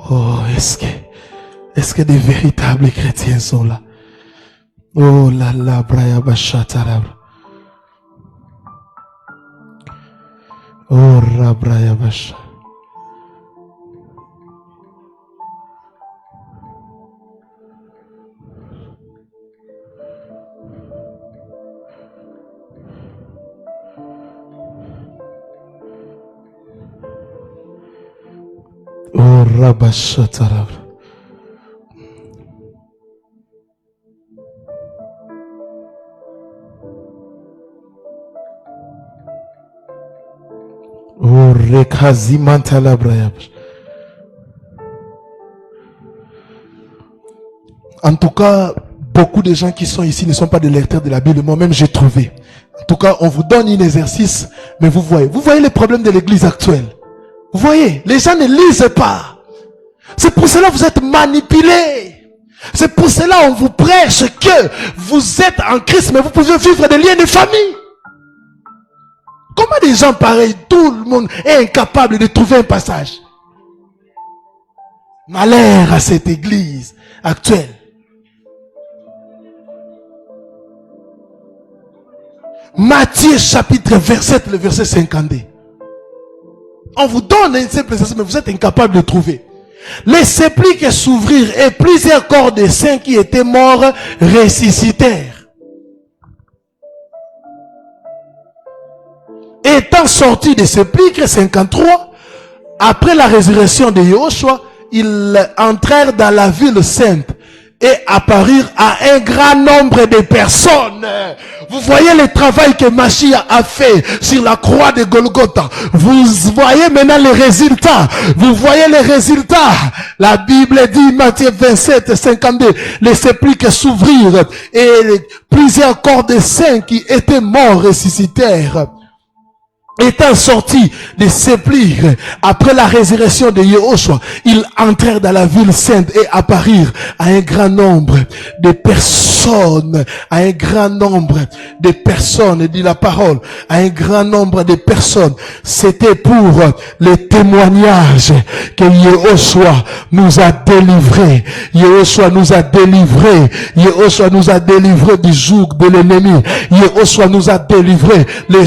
Oh, est-ce que des véritables chrétiens sont là? Oh là là, braya basha tarabra. Oh, rabraya basha. Oh, rabasha tarabra. Oh, rekazimantala braya. En tout cas, beaucoup de gens qui sont ici ne sont pas des lecteurs de la Bible. Moi-même, j'ai trouvé. En tout cas, on vous donne un exercice, mais vous voyez les problèmes de l'église actuelle. Vous voyez, les gens ne lisent pas. C'est pour cela que vous êtes manipulés. C'est pour cela qu'on vous prêche que vous êtes en Christ, mais vous pouvez vivre des liens de famille. Comment des gens pareils, tout le monde est incapable de trouver un passage? Malheur à cette église actuelle. Matthieu chapitre 27, le verset 52. On vous donne un simple exercice, mais vous êtes incapable de trouver. Les sépulcres s'ouvrirent et plusieurs corps de saints qui étaient morts ressuscitèrent. Étant sortis des sépulcres, 53, après la résurrection de Yehoshua, ils entrèrent dans la ville sainte et apparurent à un grand nombre de personnes. Vous voyez le travail que Mashiach a fait sur la croix de Golgotha. Vous voyez maintenant les résultats. Vous voyez les résultats. La Bible dit, Matthieu 27, 52, les sépulcres s'ouvrirent et plusieurs corps de saints qui étaient morts ressuscitèrent. étant sortis des sépulcres après la résurrection de Yehoshua, ils entrèrent dans la ville sainte et apparurent à un grand nombre de personnes, dit la parole, à un grand nombre de personnes. C'était pour le témoignage que Yehoshua nous a délivrés. Yehoshua nous a délivrés. Yehoshua nous a délivrés du joug de l'ennemi. Yehoshua nous a délivrés du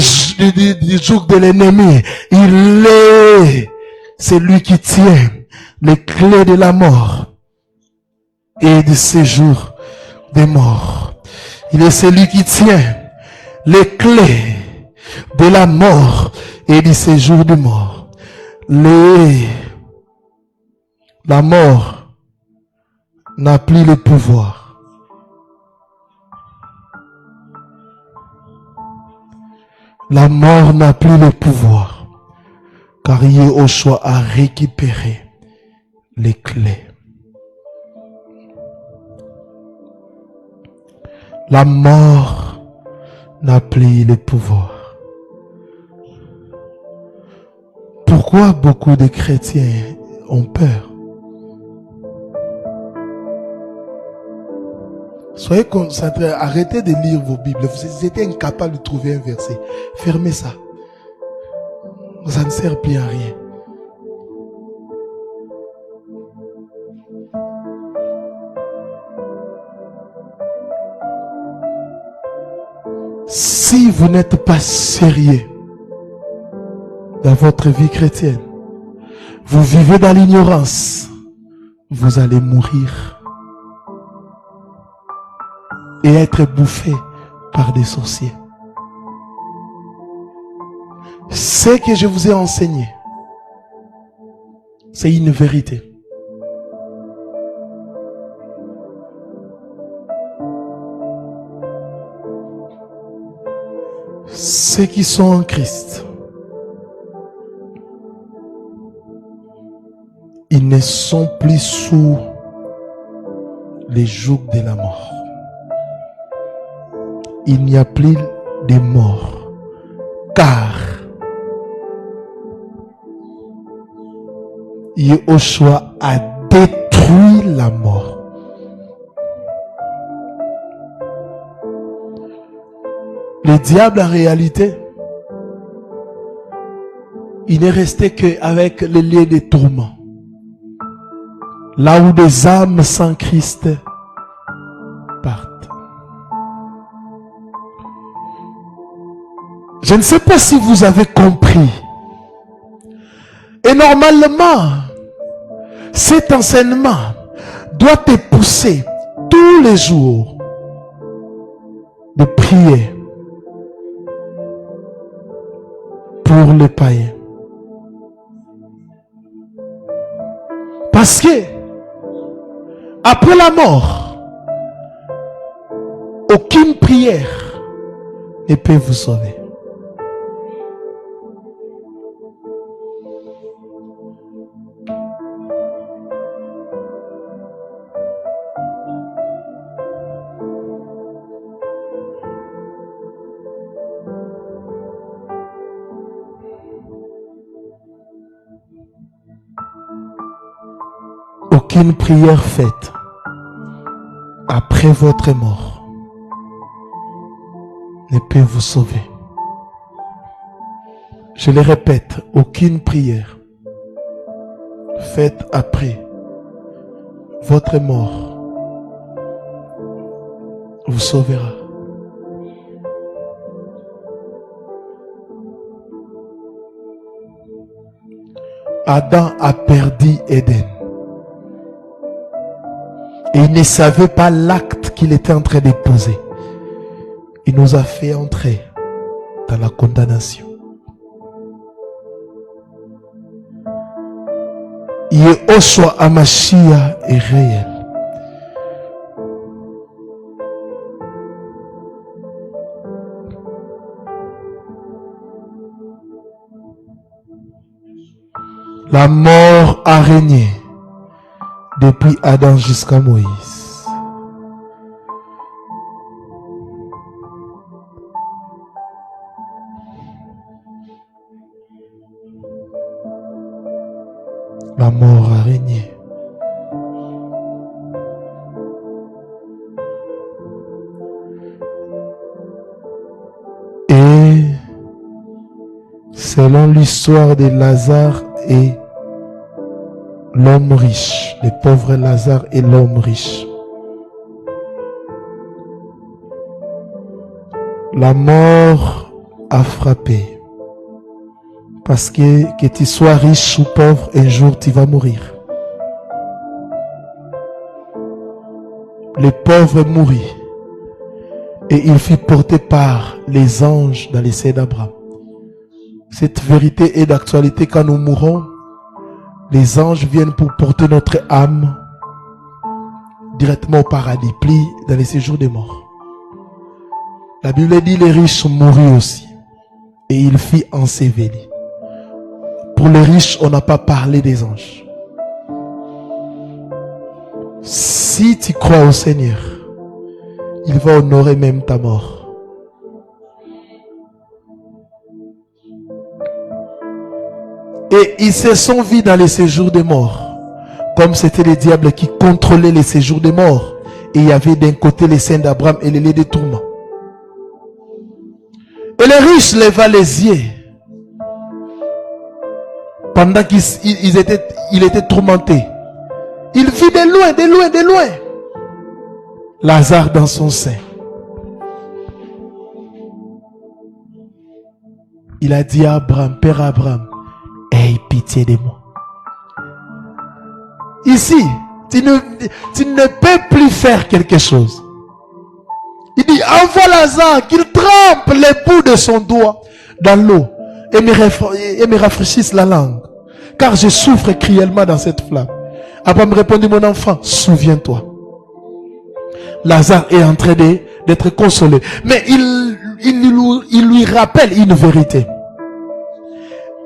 joug de l'ennemi. Il est celui qui tient les clés de la mort et du séjour des morts. Il est celui qui tient les clés de la mort et du séjour des morts. La mort n'a plus le pouvoir. La mort n'a plus le pouvoir, car Yehoshua a récupéré les clés. La mort n'a plus le pouvoir. Pourquoi beaucoup de chrétiens ont peur? Soyez concentrés, arrêtez de lire vos Bibles. Vous êtes incapables de trouver un verset. Fermez ça. Ça ne sert plus à rien. Si vous n'êtes pas sérieux dans votre vie chrétienne, vous vivez dans l'ignorance, vous allez mourir et être bouffé par des sorciers. Ce que je vous ai enseigné, c'est une vérité. Ceux qui sont en Christ, ils ne sont plus sous les jougs de la mort. Il n'y a plus de mort, car Yehoshua a détruit la mort. Le diable, en réalité, il n'est resté qu'avec les liens de tourment. Là où des âmes sans Christ partent. Je ne sais pas si vous avez compris. Et normalement, cet enseignement doit te pousser tous les jours de prier pour les païens. Parce que après la mort, aucune prière ne peut vous sauver. Aucune prière faite après votre mort ne peut vous sauver. Je le répète, aucune prière faite après votre mort vous sauvera. Adam a perdu Éden. Et il ne savait pas l'acte qu'il était en train de poser. Il nous a fait entrer dans la condamnation. Yehoshua Hamashiach est réel. La mort a régné depuis Adam jusqu'à Moïse. La mort a régné. Et selon l'histoire de Lazare et l'homme riche, le pauvre Lazare et l'homme riche, la mort a frappé. Parce que tu sois riche ou pauvre, un jour tu vas mourir. Le pauvre mourit. Et il fut porté par les anges dans les seins d'Abraham. Cette vérité est d'actualité quand nous mourons. Les anges viennent pour porter notre âme directement au paradis, puis dans les séjours des morts. La Bible dit les riches moururent aussi. Et il fut enseveli. Pour les riches, on n'a pas parlé des anges. Si tu crois au Seigneur, il va honorer même ta mort. Et ils se sont vus dans les séjours des morts. Comme c'était les diables qui contrôlaient les séjours des morts. Et il y avait d'un côté les saints d'Abraham et les laits des tourments. Et les riches leva les yeux. Pendant qu'il était tourmenté. Il vit de loin. Lazare dans son sein. Il a dit à Abraham, Père Abraham, aie pitié de moi. Ici, tu ne peux plus faire quelque chose. Il dit, envoie Lazare, qu'il trempe les bouts de son doigt dans l'eau et me rafraîchisse la langue. Car je souffre cruellement dans cette flamme. Abraham répondit, mon enfant, souviens-toi. Lazare est en train d'être consolé. Mais il lui rappelle une vérité.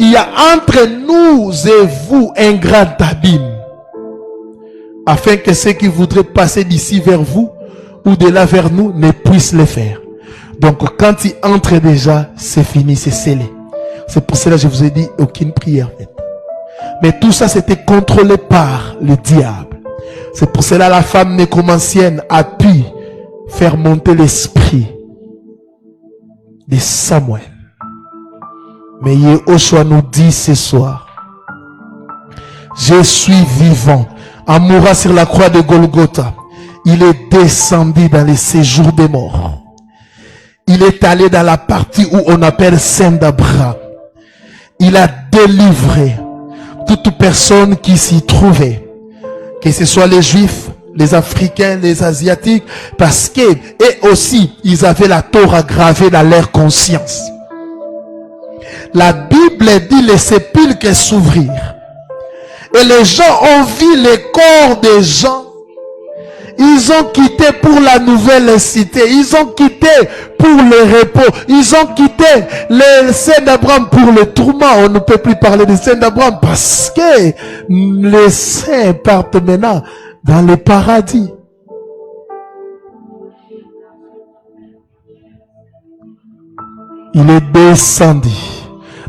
Il y a entre nous et vous un grand abîme. Afin que ceux qui voudraient passer d'ici vers vous ou de là vers nous ne puissent le faire. Donc quand il entre déjà, c'est fini, c'est scellé. C'est pour cela que je vous ai dit aucune prière. Mais tout ça c'était contrôlé par le diable. C'est pour cela que la femme nécromancienne a pu faire monter l'esprit de Samuel. Mais Yehoshua nous dit ce soir, je suis vivant. En mourant sur la croix de Golgotha, il est descendu dans les séjours des morts. Il est allé dans la partie où on appelle Saint d'Abraham. Il a délivré toute personne qui s'y trouvait, que ce soit les Juifs, les Africains, les Asiatiques, parce que, et aussi, ils avaient la Torah gravée dans leur conscience. La Bible dit les sépulcres s'ouvrirent. Et les gens ont vu les corps des gens. Ils ont quitté pour la nouvelle cité. Ils ont quitté pour le repos. Ils ont quitté les saints d'Abraham pour le tourment. On ne peut plus parler des saints d'Abraham parce que les saints partent maintenant dans le paradis. Il est descendu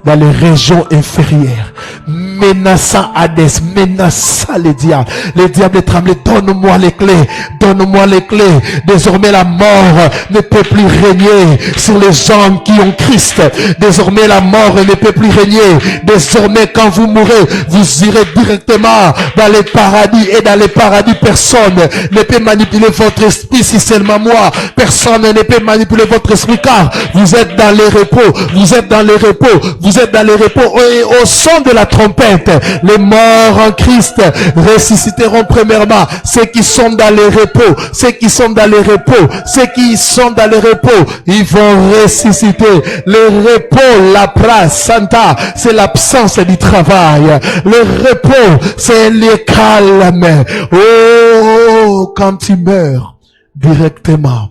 dans les régions inférieures, menaçant Hadès, menaçant les diables. Les diables tremblaient, donne-moi les clés, donne-moi les clés. Désormais la mort ne peut plus régner sur les gens qui ont Christ. Désormais la mort ne peut plus régner. Désormais quand vous mourrez, vous irez directement dans les paradis. Et dans les paradis, personne ne peut manipuler votre esprit, si seulement moi. Personne ne peut manipuler votre esprit, car vous êtes dans les repos. Vous êtes dans les repos. Vous êtes dans les repos. Et au son de la trompette, les morts en Christ ressusciteront premièrement. Ceux qui sont dans les repos, ceux qui sont dans les repos, ceux qui sont dans les repos, ils vont ressusciter. Le repos, la prasse santa, c'est l'absence du travail. Le repos, c'est le calme. Oh, quand tu meurs directement,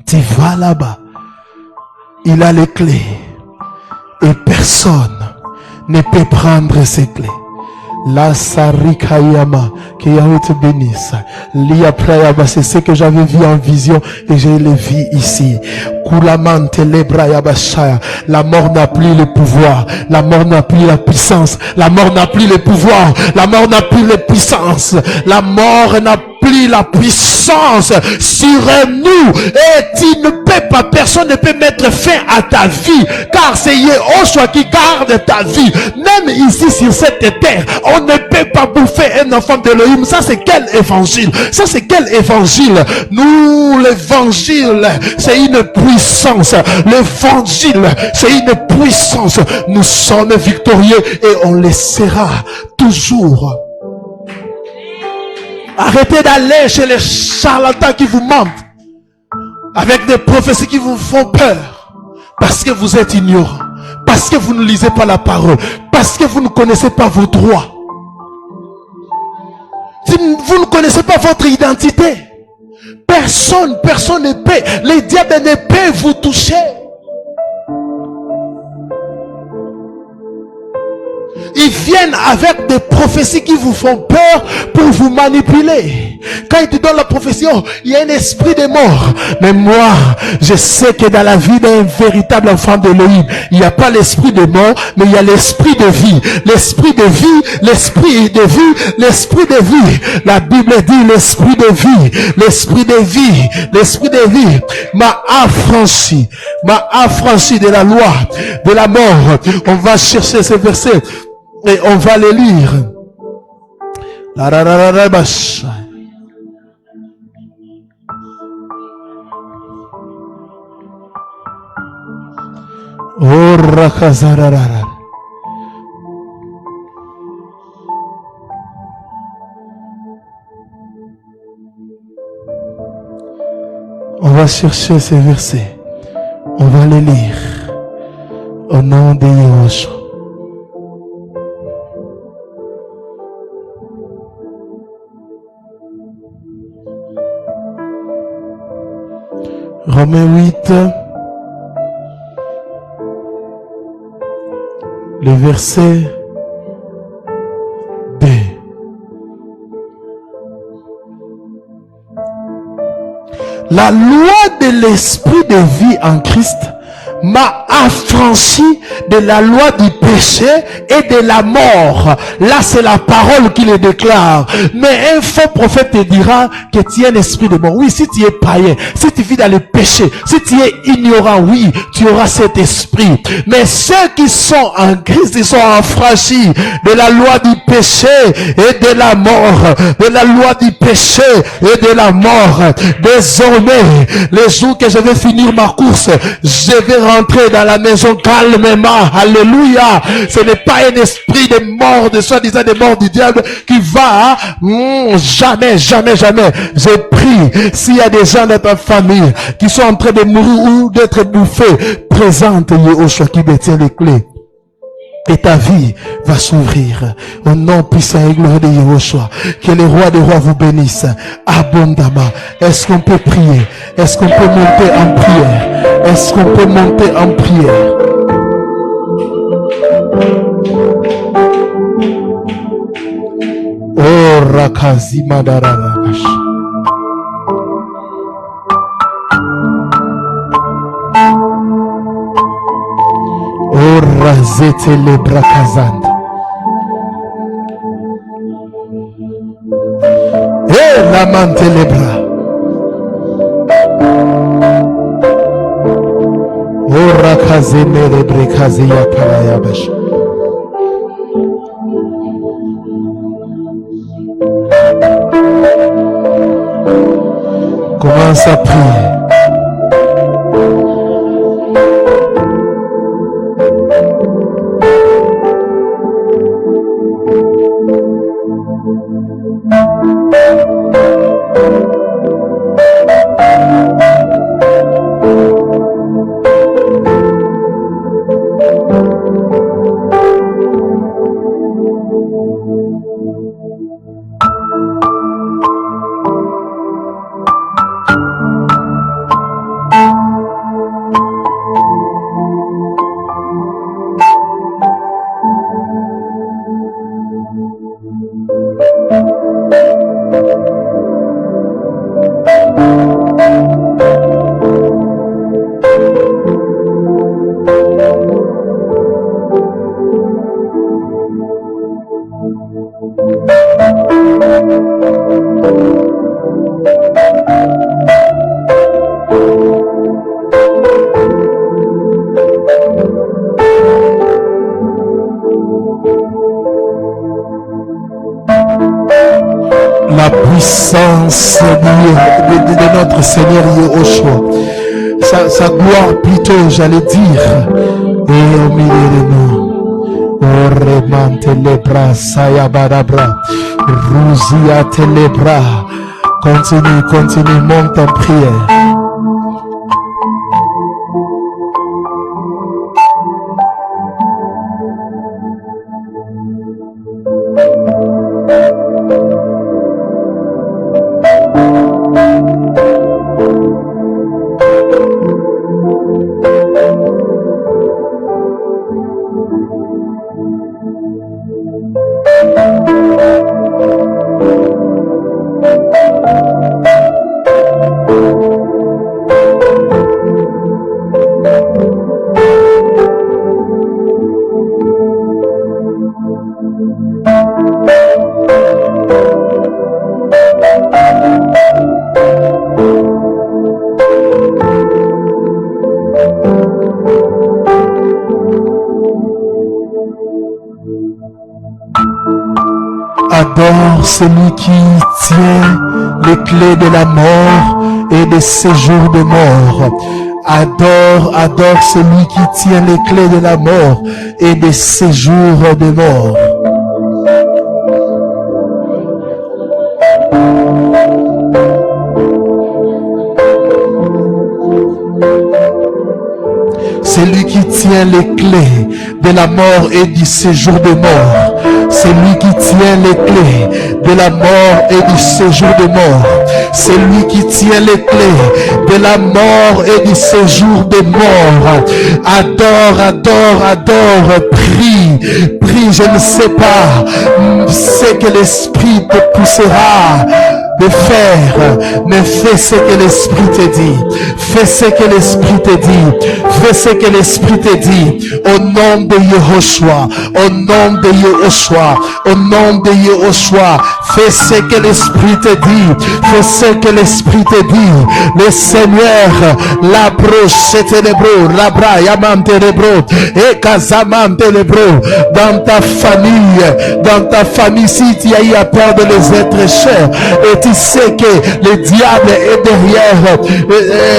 tu vas là-bas. Il a les clés. Et personne ne peut prendre ces clés. La sarikayama, que Yahweh te bénisse. L'ia prayaba, c'est ce que j'avais vu en vision et je le vis ici. La mort n'a plus le pouvoir. La mort n'a plus la puissance. La mort n'a plus le pouvoir. La mort n'a plus la puissance. La mort n'a plus la puissance sur nous. Et tu ne peux pas, personne ne peut mettre fin à ta vie. Car c'est Yehoshua qui garde ta vie. Même ici sur cette terre, on ne peut pas bouffer un enfant d'Elohim. Ça c'est quel évangile? Ça c'est quel évangile? Nous, l'évangile, c'est une puissance. L'évangile, c'est une puissance. Nous sommes victorieux et on le sera toujours. Arrêtez d'aller chez les charlatans qui vous mentent, avec des prophéties qui vous font peur, parce que vous êtes ignorants, parce que vous ne lisez pas la parole, parce que vous ne connaissez pas vos droits. Vous ne connaissez pas votre identité. Personne ne peut, les diables ne peuvent vous toucher. Ils viennent avec des prophéties qui vous font peur pour vous manipuler. Quand ils te donnent la prophétie, oh, il y a un esprit de mort. Mais moi, je sais que dans la vie d'un véritable enfant d'Elohim, il n'y a pas l'esprit de mort, mais il y a l'esprit de vie. L'esprit de vie, l'esprit de vie, l'esprit de vie. La Bible dit l'esprit de vie, l'esprit de vie, l'esprit de vie m'a affranchi de la loi, de la mort. On va chercher ce verset. Et on va les lire. On va chercher ces versets. On va les lire. Au nom de Yehoshua. Romains 8, le verset 2. La loi de l'esprit de vie en Christ m'a affranchi de la loi du péché et de la mort. Là, c'est la parole qui le déclare. Mais un faux prophète te dira que tu es un esprit de mort. Oui, si tu es païen, si tu vis dans le péché, si tu es ignorant, oui, tu auras cet esprit. Mais ceux qui sont en Christ, ils sont affranchis de la loi du péché et de la mort. De la loi du péché et de la mort. Désormais, les jours que je vais finir ma course, je vais rentrer dans la maison calmement. Alléluia. Ce n'est pas un esprit de mort, de soi-disant de mort du diable qui va, jamais. J'ai pris, s'il y a des gens dans ta famille qui sont en train de mourir ou d'être bouffés, présente Yehoshua qui détient les clés. Et ta vie va s'ouvrir. Au nom puissant et glorieux de Yehoshua. Que le roi des rois vous bénisse abondamment. Est-ce qu'on peut prier? Est-ce qu'on peut monter en prière? Est-ce qu'on peut monter en prière? Oh, Rakazi Madaravash. Oh, Razete le Brakazand. Eh, la mante le bras. Oh, Rakazene le Brekazia Parayabash. Commence à prier. puissance de notre Seigneur Yahushua. Sa gloire plutôt, j'allais dire, et au milieu de nous. Oremante les bras, sayabadabra, rousiate les bras. Continue, monte en prière. Adore celui qui tient les clés de la mort et des séjours de mort. Adore celui qui tient les clés de la mort et des séjours de mort. Celui qui tient les clés de la mort et du séjour de mort. Celui qui tient les clés de la mort et du séjour de mort. Celui qui tient les clés de la mort et du séjour de mort. Adore, prie, je ne sais pas ce que l'Esprit te poussera de faire, mais fais ce que l'Esprit te dit. Fais ce que l'Esprit te dit. Fais ce que l'Esprit te dit. Au nom de Yahushua, au nom de Yahushua, au nom de Yahushua, fais ce que l'Esprit te dit. Fais ce que l'Esprit te dit. Le Seigneur, la broche ténébro, la bra, yamam ténébro, et kazamam ténébro, dans ta famille, si tu as eu à perdre les êtres chers, et tu sais que le diable est derrière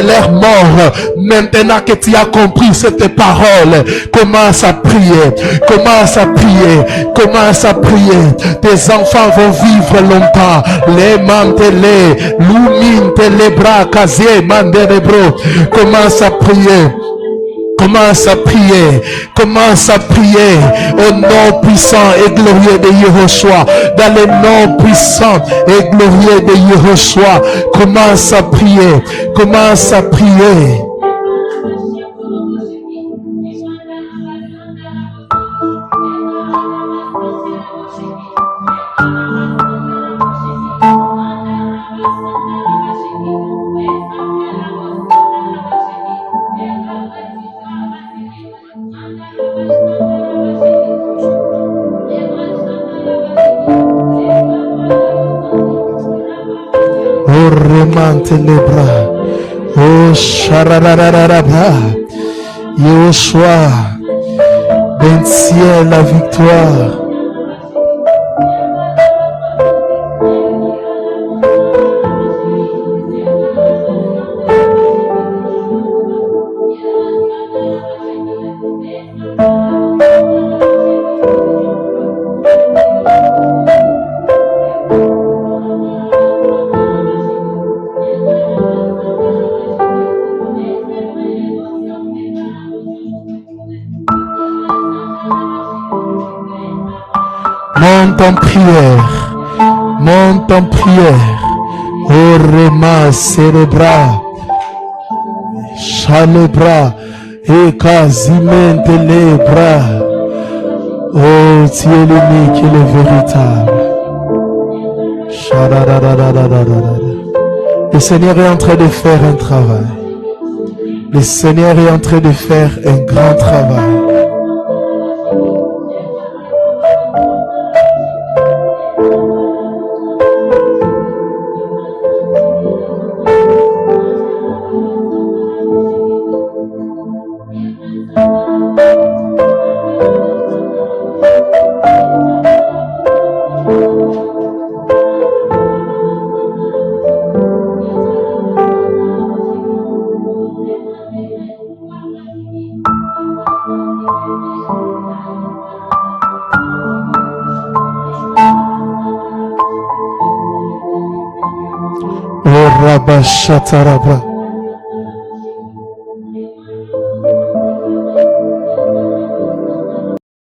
leur mort. Maintenant que tu as compris cette parole, commence à prier. Commence à prier. Commence à prier. Tes enfants vont vivre longtemps. Les mantelés, l'ouminte, les bras, casier, mandelebro. Commence à prier. Commence à prier, commence à prier au nom puissant et glorieux de Yahushua, dans le nom puissant et glorieux de Yahushua. Commence à prier, commence à prier. Remante les bras. Oh, chararararaba. Yahushua, bénis la victoire. Monte en prière, monte en prière. Oh, remasse les bras, les bras, et quasiment les bras. Oh, tu es l'unique et le véritable. Le Seigneur est en train de faire un travail. Le Seigneur est en train de faire un grand travail. Rabashatarabra.